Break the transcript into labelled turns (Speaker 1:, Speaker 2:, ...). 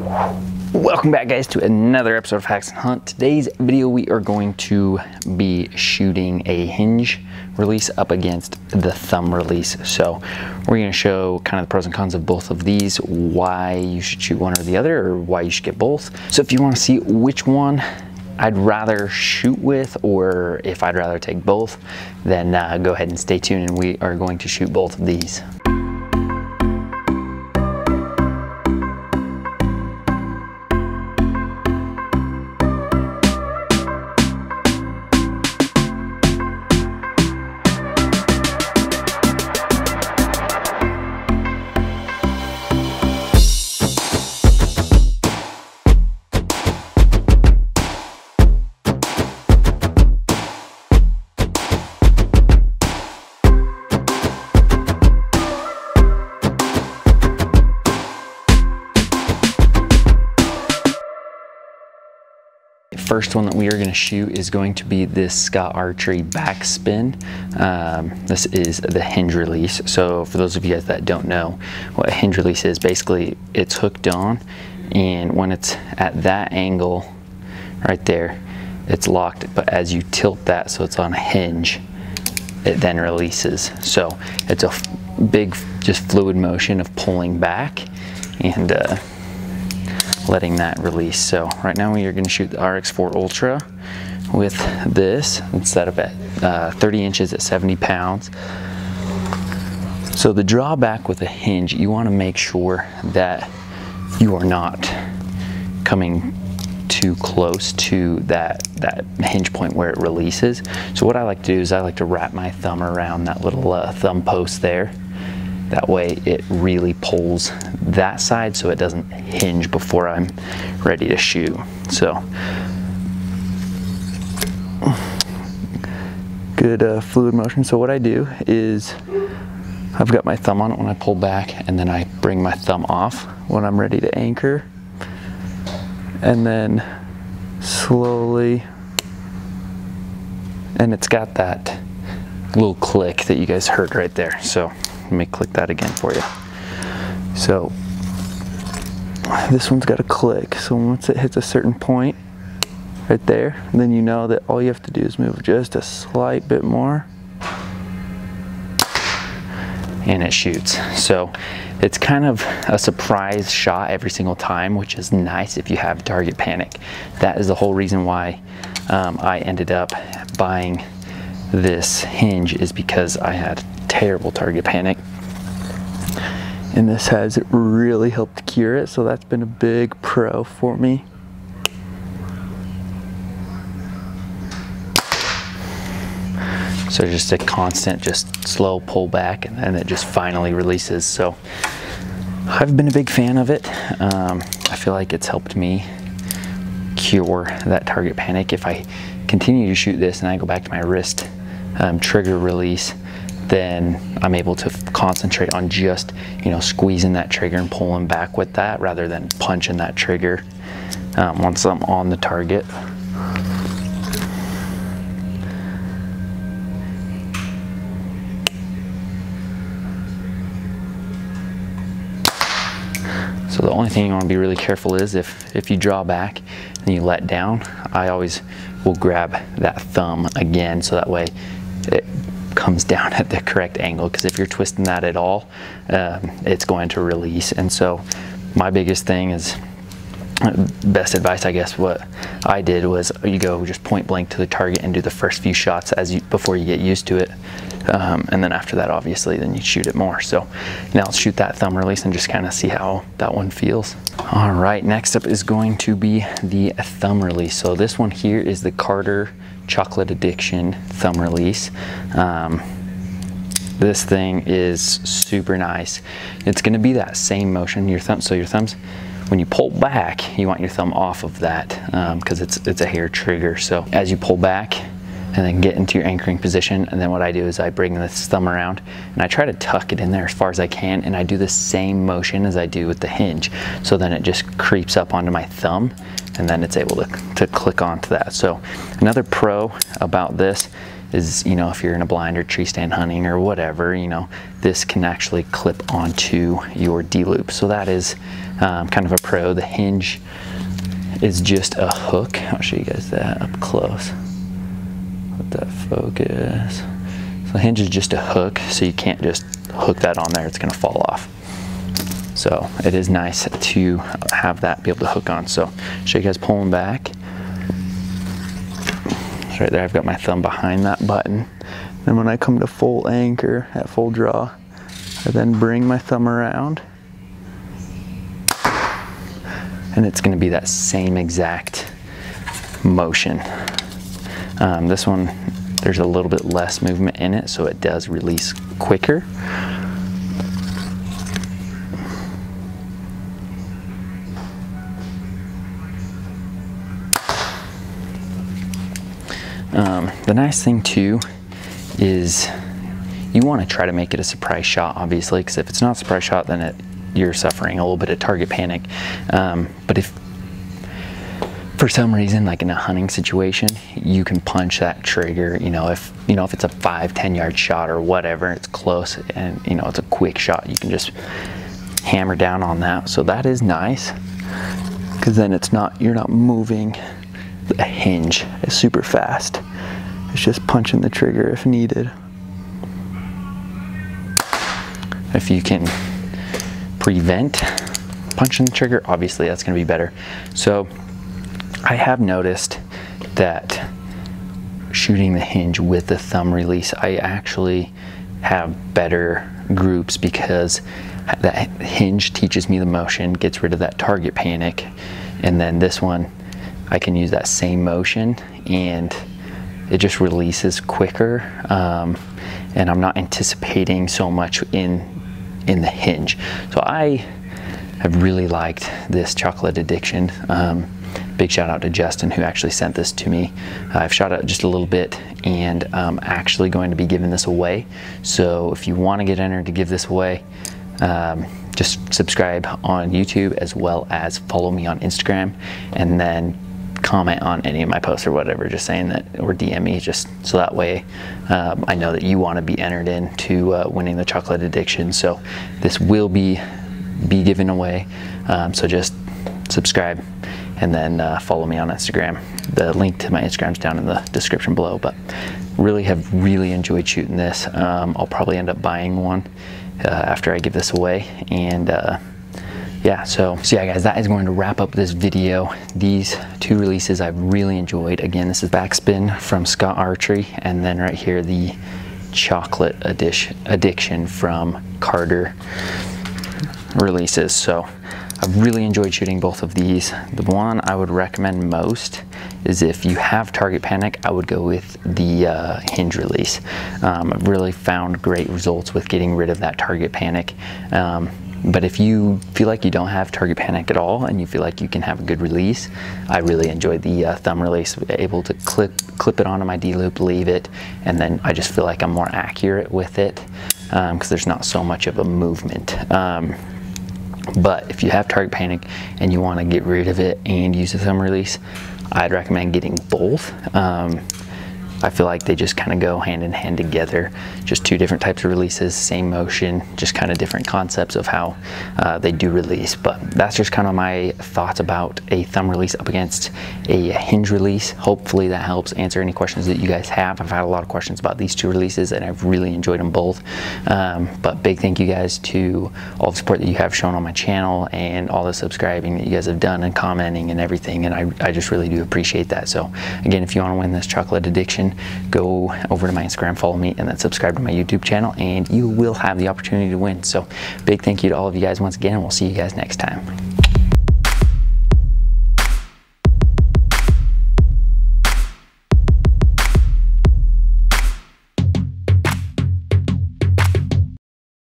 Speaker 1: Welcome back, guys, to another episode of Haxenhunt. Today's video we are going to be shooting a hinge release up against the thumb release. So we're going to show kind of the pros and cons of both of these, why you should shoot one or the other, or why you should get both. So if you want to see which one I'd rather shoot with, or if I'd rather take both, then go ahead and stay tuned, and we are going to shoot both of these. First one that we are going to shoot is going to be this Scott Archery backspin. This is the hinge release. So for those of you guys that don't know what a hinge release is, basically it's hooked on, and when it's at that angle right there, it's locked, but as you tilt that so it's on a hinge, it then releases. So it's a big just fluid motion of pulling back and letting that release. So right now we are going to shoot the RX4 Ultra with this. It's set up at 30 inches at 70 pounds. So the drawback with a hinge, you want to make sure that you are not coming too close to that hinge point where it releases. So what I like to do is I like to wrap my thumb around that little thumb post there. That way it really pulls that side so it doesn't hinge before I'm ready to shoot. So good fluid motion. So what I do is I've got my thumb on it when I pull back, and then I bring my thumb off when I'm ready to anchor, and then slowly, and it's got that little click that you guys heard right there. So let me click that again for you. So this one's got a click. So once it hits a certain point right there, then you know that all you have to do is move just a slight bit more and it shoots. So it's kind of a surprise shot every single time, which is nice if you have target panic. That is the whole reason why I ended up buying this hinge, is because I had terrible target panic, and this has really helped cure it. So that's been a big pro for me. So just a constant, just slow pull back, and then it just finally releases. So I've been a big fan of it. I feel like it's helped me cure that target panic. If I continue to shoot this and I go back to my wrist trigger release, then I'm able to concentrate on just, you know, squeezing that trigger and pulling back with that, rather than punching that trigger once I'm on the target. So the only thing you want to be really careful is if you draw back and you let down, I always will grab that thumb again, so that way it comes down at the correct angle, because if you're twisting that at all, it's going to release. And so my biggest thing is, best advice, I guess, what I did was you go just point blank to the target and do the first few shots before you get used to it, and then after that, obviously, then you shoot it more. So now let's shoot that thumb release and just kind of see how that one feels. All right, next up is going to be the thumb release. So this one here is the Carter Chocolate Addiction thumb release. This thing is super nice. It's going to be that same motion. So your thumbs, when you pull back, you want your thumb off of that, because it's a hair trigger. So as you pull back and then get into your anchoring position, and then what I do is I bring this thumb around and I try to tuck it in there as far as I can, and I do the same motion as I do with the hinge. So then it just creeps up onto my thumb, and then it's able to click onto that. So another pro about this is, you know, if you're in a blind or tree stand hunting or whatever, you know, this can actually clip onto your D-loop. So that is kind of a pro. The Hinge is just a hook. I'll show you guys that up close. Let that focus. So the Hinge is just a hook, so you can't just hook that on there, it's gonna fall off. So it is nice to have that be able to hook on. So show you guys pulling back. So right there, I've got my thumb behind that button. Then when I come to full anchor, at full draw, I then bring my thumb around. And it's gonna be that same exact motion. This one, there's a little bit less movement in it, so it does release quicker. The nice thing too is you want to try to make it a surprise shot, obviously, because if it's not a surprise shot, then you're suffering a little bit of target panic. But if for some reason, like in a hunting situation, you can punch that trigger, you know, if it's a 5-10 yard shot or whatever, it's close and you know it's a quick shot, you can just hammer down on that. So that is nice, because then you're not moving the Hinge super fast. It's just punching the trigger if needed. If you can prevent punching the trigger, obviously that's going to be better. So I have noticed that shooting the Hinge with the thumb release, I actually have better groups, because that Hinge teaches me the motion, gets rid of that target panic, and then this one I can use that same motion and it just releases quicker, and I'm not anticipating so much in the Hinge. So I have really liked this Chocolate Addiction. Big shout out to Justin, who actually sent this to me. I've shot it just a little bit, and I'm actually going to be giving this away. So if you want to get entered to give this away, just subscribe on YouTube, as well as follow me on Instagram, and then comment on any of my posts or whatever, just saying that, or DM me, just so that way I know that you want to be entered into winning the Chocolate Addiction. So this will be given away, so just subscribe and then follow me on Instagram. The link to my Instagram is down in the description below. But have really enjoyed shooting this. I'll probably end up buying one after I give this away, and yeah, so yeah guys, that is going to wrap up this video. These two releases I've really enjoyed. Again, this is Backspin from Scott Archery, and then right here the Chocolate Addiction from Carter releases. So I've really enjoyed shooting both of these. The one I would recommend most is if you have target panic, I would go with the Hinge release. I've really found great results with getting rid of that target panic. But if you feel like you don't have target panic at all and you feel like you can have a good release, I really enjoyed the thumb release. Able to clip it onto my D-loop, leave it, and then I just feel like I'm more accurate with it, because there's not so much of a movement. But if you have target panic and you want to get rid of it and use the thumb release, I'd recommend getting both. I feel like they just kind of go hand in hand together. Just two different types of releases, same motion, just kind of different concepts of how they do release. But that's just kind of my thoughts about a thumb release up against a Hinge release. Hopefully that helps answer any questions that you guys have. I've had a lot of questions about these two releases, and I've really enjoyed them both. But big thank you guys to all the support that you have shown on my channel, and all the subscribing that you guys have done, and commenting and everything, and I just really do appreciate that. So again, if you want to win this Chocolate Addiction, go over to my Instagram, follow me, and then subscribe to my YouTube channel, and you will have the opportunity to win. So big thank you to all of you guys once again, and we'll see you guys next time.